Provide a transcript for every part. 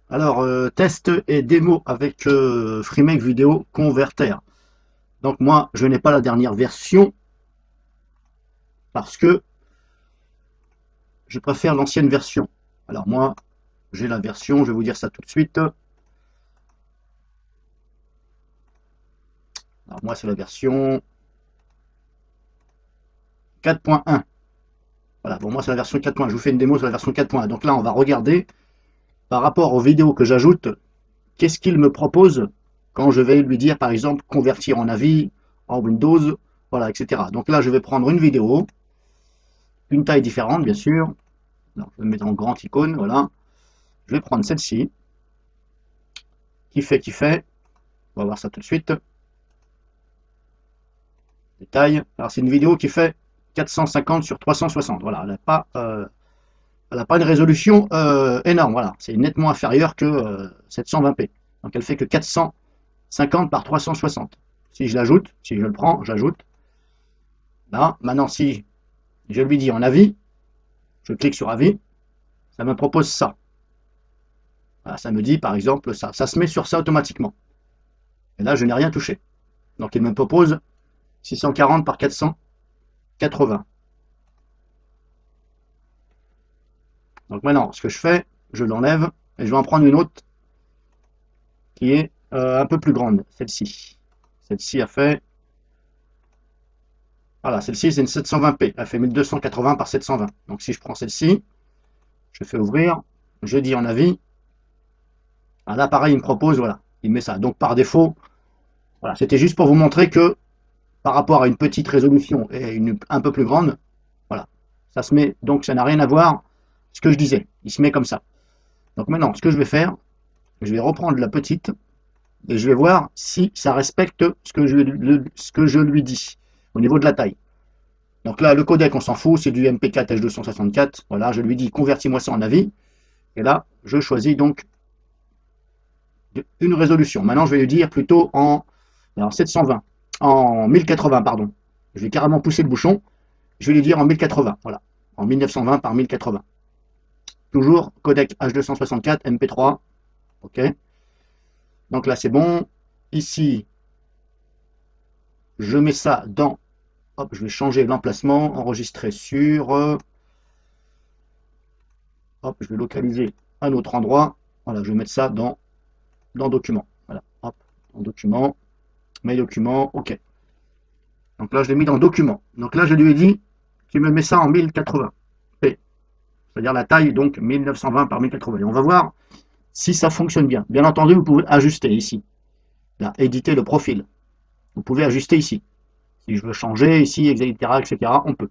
Alors, test et démo avec FreeMake Vidéo Converter. Donc moi, je n'ai pas la dernière version parce que je préfère l'ancienne version. Alors moi, j'ai la version, je vais vous dire ça tout de suite. Alors moi, c'est la version 4.1. Voilà, pour moi, c'est la version 4.1. Je vous fais une démo sur la version 4.1. Donc là, on va regarder par rapport aux vidéos que j'ajoute, qu'est-ce qu'il me propose quand je vais lui dire, par exemple, convertir en avis, en Windows, voilà, etc. Donc là, je vais prendre une vidéo, une taille différente, bien sûr. Alors, je vais me mettre en grande icône, voilà. Je vais prendre celle-ci, qui fait, on va voir ça tout de suite. Détail. Alors, c'est une vidéo qui fait 450 sur 360. Voilà, elle n'a pas une résolution énorme. Voilà, c'est nettement inférieur que 720p. Donc, elle fait que 450 par 360. Si je l'ajoute, si je le prends, j'ajoute. Là, maintenant, si je lui dis en avis, je clique sur avis, ça me propose ça. Voilà, ça me dit, par exemple, ça. Ça se met sur ça automatiquement. Et là, je n'ai rien touché. Donc, il me propose 640 par 480. Donc maintenant, ce que je fais, je l'enlève et je vais en prendre une autre qui est un peu plus grande, celle-ci. Celle-ci a fait, voilà, celle-ci c'est une 720p, elle fait 1280 par 720. Donc si je prends celle-ci, je fais ouvrir, je dis en avis, là pareil, il me propose, voilà, il met ça. Donc par défaut, voilà, c'était juste pour vous montrer que par rapport à une petite résolution et une un peu plus grande, voilà, ça se met, donc ça n'a rien à voir ce que je disais, il se met comme ça. Donc maintenant, ce que je vais faire, je vais reprendre la petite et je vais voir si ça respecte ce que je lui dis au niveau de la taille. Donc là, le codec, on s'en fout, c'est du MP4 H264. Voilà, je lui dis convertis-moi ça en avis. Et là, je choisis donc une résolution. Maintenant, je vais lui dire plutôt en 720, en 1080, pardon. Je vais carrément pousser le bouchon. Je vais lui dire en 1080, voilà, en 1920 par 1080. Toujours codec H264, MP3. OK. Donc là, c'est bon. Ici, je mets ça dans... Hop, je vais changer l'emplacement, enregistrer sur... hop, je vais localiser un autre endroit. Voilà, je vais mettre ça dans Documents. Voilà, hop, dans Documents, Mes documents, OK. Donc là, je l'ai mis dans Documents. Donc là, je lui ai dit, tu me mets ça en 1080p. C'est-à-dire la taille, donc 1920 par 1080. Et on va voir si ça fonctionne bien. Bien entendu, vous pouvez ajuster ici. Là, éditer le profil. Vous pouvez ajuster ici. Si je veux changer ici, etc., etc., on peut.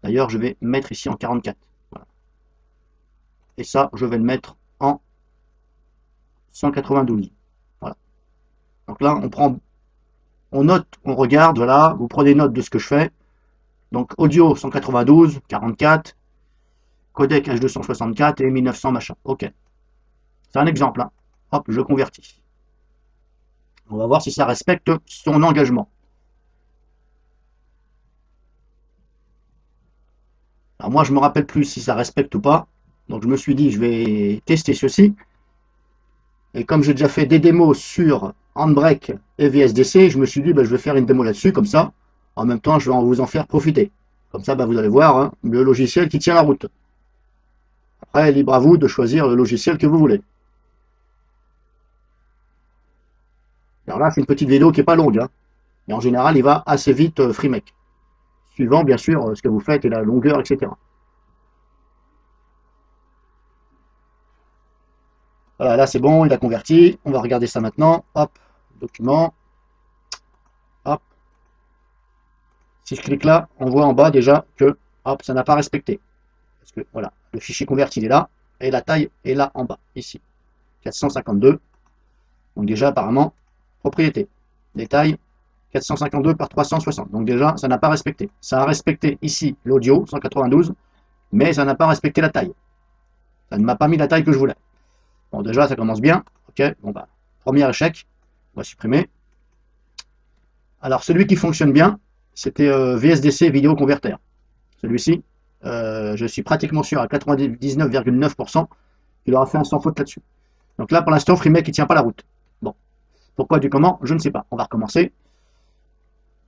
D'ailleurs, je vais mettre ici en 44. Voilà. Et ça, je vais le mettre en 192. Voilà. Donc là, on note, on regarde, voilà, vous prenez note de ce que je fais. Donc audio 192, 44, codec H264 et 1900 machin. OK. C'est un exemple. Hein. Hop, je convertis. On va voir si ça respecte son engagement. Alors moi, je ne me rappelle plus si ça respecte ou pas. Donc je me suis dit, je vais tester ceci. Et comme j'ai déjà fait des démos sur Handbrake et VSDC, je me suis dit, je vais faire une démo là-dessus, comme ça. En même temps, je vais vous en faire profiter. Comme ça, vous allez voir hein, le logiciel qui tient la route. Après, libre à vous de choisir le logiciel que vous voulez. Alors là, c'est une petite vidéo qui n'est pas longue. Hein. Et en général, il va assez vite FreeMake. Suivant, bien sûr, ce que vous faites et la longueur, etc. Voilà, là, c'est bon, il a converti. On va regarder ça maintenant. Hop, document. Hop. Si je clique là, on voit en bas déjà que hop, ça n'a pas respecté. Parce que voilà, le fichier converti il est là, et la taille est là en bas, ici. 452. Donc déjà, apparemment, propriété. Détail, 452 par 360. Donc déjà, ça n'a pas respecté. Ça a respecté ici l'audio, 192, mais ça n'a pas respecté la taille. Ça ne m'a pas mis la taille que je voulais. Bon, déjà, ça commence bien. OK, bon premier échec. On va supprimer. Alors, celui qui fonctionne bien, c'était VSDC Vidéo Converter. Celui-ci, je suis pratiquement sûr à 99,9% qu'il aura fait un sans faute là-dessus. Donc là, pour l'instant, FreeMake, il tient pas la route. Bon, pourquoi du comment, je ne sais pas. On va recommencer.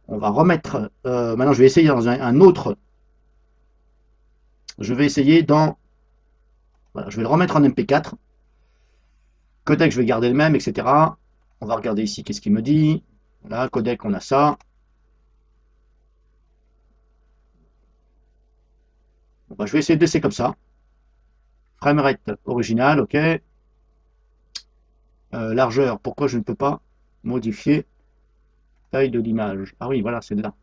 On va remettre... maintenant, je vais essayer dans un autre... Je vais essayer dans... Voilà, je vais le remettre en MP4. Codec, je vais garder le même, etc. On va regarder ici, qu'est-ce qu'il me dit. Voilà, codec, on a ça. Bon, bah, je vais essayer de laisser comme ça. Framerate original, ok. Largeur, pourquoi je ne peux pas modifier taille de l'image? Ah oui, voilà, c'est là.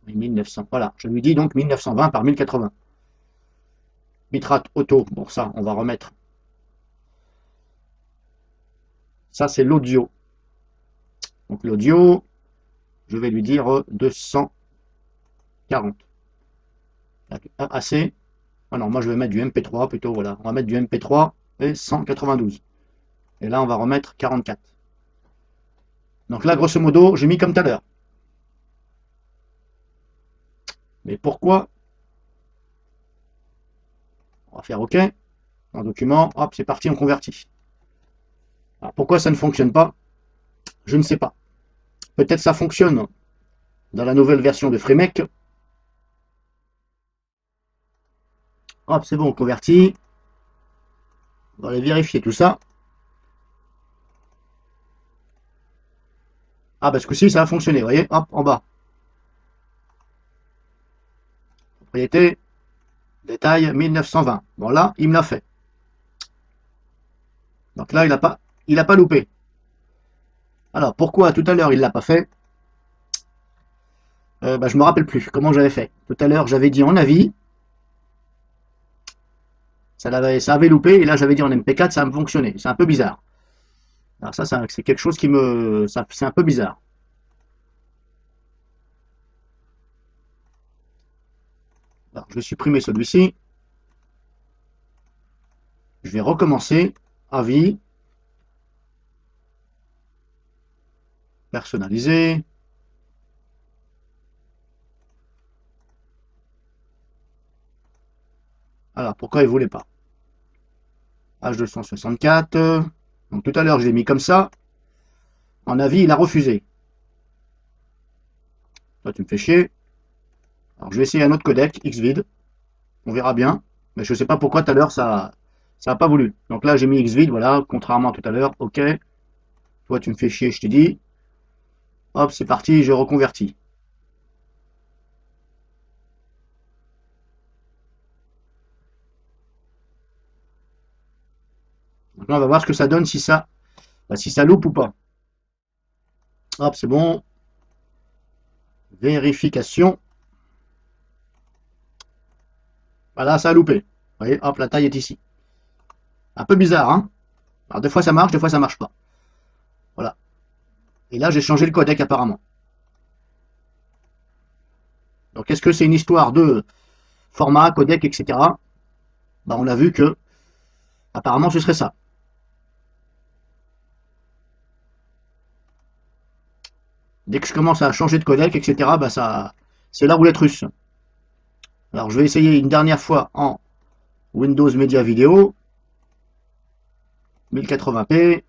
1900, voilà, je lui dis donc 1920 par 1080. Bitrate auto, bon ça, on va remettre. Ça, c'est l'audio. Donc l'audio, je vais lui dire 240. Assez. Ah non, moi je vais mettre du MP3 plutôt, voilà. On va mettre du MP3 et 192. Et là, on va remettre 44. Donc là, grosso modo, j'ai mis comme tout à l'heure. Mais pourquoi? On va faire OK. Dans document, hop, c'est parti, on convertit. Alors pourquoi ça ne fonctionne pas? Je ne sais pas. Peut-être ça fonctionne dans la nouvelle version de FreeMake. Hop, c'est bon, on convertit. On va aller vérifier tout ça. Ah, parce que si, ça a fonctionné, vous voyez, hop, en bas. Propriété, détail, 1920. Bon, là, il me l'a fait. Donc là, il a pas loupé. Alors, pourquoi tout à l'heure, il ne l'a pas fait? Bah, je me rappelle plus comment j'avais fait. Tout à l'heure, j'avais dit en avis. Ça avait loupé, et là, j'avais dit en MP4, ça a fonctionné. C'est un peu bizarre. Alors ça c'est quelque chose qui me... C'est un peu bizarre. Alors, je vais supprimer celui-ci. Je vais recommencer. Avis. Personnaliser. Alors, pourquoi il ne voulait pas? H264. Donc tout à l'heure, je l'ai mis comme ça. En avis, il a refusé. Toi, tu me fais chier. Alors, je vais essayer un autre codec, Xvid. On verra bien. Mais je ne sais pas pourquoi tout à l'heure, ça n'a pas voulu. Donc là, j'ai mis Xvid, voilà, contrairement à tout à l'heure. OK. Toi, tu me fais chier, je t'ai dit. Hop, c'est parti, je reconvertis. Donc là, on va voir ce que ça donne si ça loupe ou pas. Hop, c'est bon. Vérification. Voilà, ça a loupé. Vous voyez, hop, la taille est ici. Un peu bizarre, hein? Alors, des fois ça marche, des fois ça marche pas. Voilà. Et là, j'ai changé le codec apparemment. Donc, est-ce que c'est une histoire de format, codec, etc. Bah, on a vu que, apparemment, ce serait ça. Dès que je commence à changer de codec, etc., bah, c'est la roulette russe. Alors, je vais essayer une dernière fois en Windows Media Video. 1080p.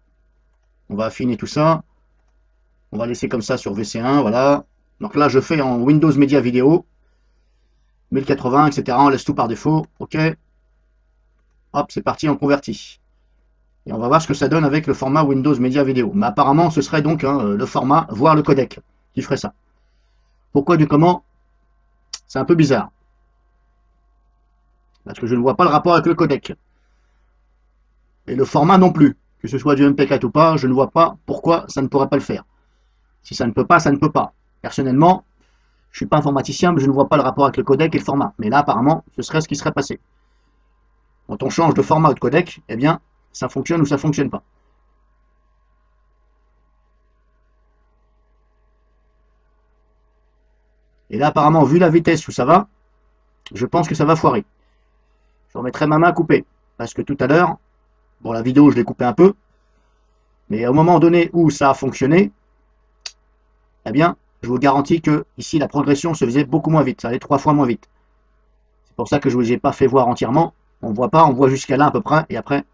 On va affiner tout ça. On va laisser comme ça sur VC1, voilà. Donc là, je fais en Windows Media Video. 1080, etc. On laisse tout par défaut. OK. Hop, c'est parti, on convertit. Et on va voir ce que ça donne avec le format Windows Media Video. Mais apparemment, ce serait donc le format, voire le codec, qui ferait ça. Pourquoi du comment? C'est un peu bizarre. Parce que je ne vois pas le rapport avec le codec. Et le format non plus. Que ce soit du MP4 ou pas, je ne vois pas pourquoi ça ne pourrait pas le faire. Si ça ne peut pas, ça ne peut pas. Personnellement, je ne suis pas informaticien, mais je ne vois pas le rapport avec le codec et le format. Mais là, apparemment, ce serait ce qui serait passé. Quand on change de format ou de codec, eh bien, ça fonctionne ou ça ne fonctionne pas. Et là, apparemment, vu la vitesse où ça va, je pense que ça va foirer. Je remettrai ma main coupée. Parce que tout à l'heure, bon, la vidéo, je l'ai coupée un peu. Mais au moment donné où ça a fonctionné, eh bien, je vous garantis que ici, la progression se faisait beaucoup moins vite. Ça allait 3 fois moins vite. C'est pour ça que je ne vous ai pas fait voir entièrement. On ne voit pas, on voit jusqu'à là à peu près. Et après,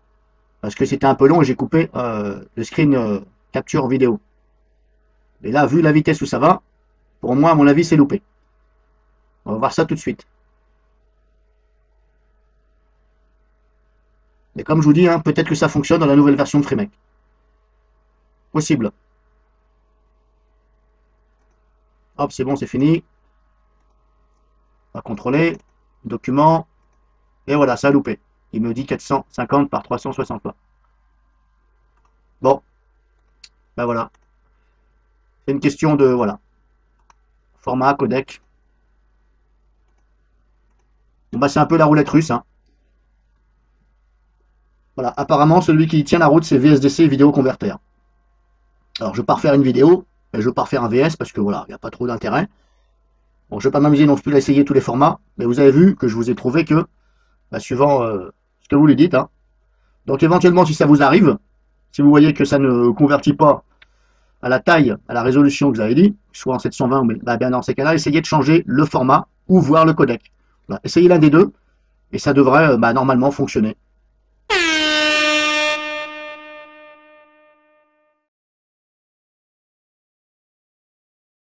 parce que c'était un peu long et j'ai coupé le screen capture vidéo. Et là, vu la vitesse où ça va, pour moi, à mon avis, c'est loupé. On va voir ça tout de suite. Mais comme je vous dis, hein, peut-être que ça fonctionne dans la nouvelle version de FreeMake. Possible. Hop, c'est bon, c'est fini. On va contrôler. Document. Et voilà, ça a loupé. Il me dit 450 par 360 pas. Bon, ben voilà. C'est une question de, voilà, format, codec. Bon, bah, c'est un peu la roulette russe, hein. Voilà, apparemment, celui qui tient la route, c'est VSDC Vidéo Converter. Alors, je vais pas refaire une vidéo, mais je vais pas refaire un VS parce que voilà, il n'y a pas trop d'intérêt. Bon, je vais pas m'amuser non plus à essayer tous les formats, mais vous avez vu que je vous ai prouvé que, bah, suivant ce que vous lui dites, hein. Donc, éventuellement, si ça vous arrive, si vous voyez que ça ne convertit pas à la taille, à la résolution que vous avez dit, soit en 720, bah, bien dans ces cas-là, essayez de changer le format ou voir le codec. Voilà, essayez l'un des deux, et ça devrait bah, normalement fonctionner.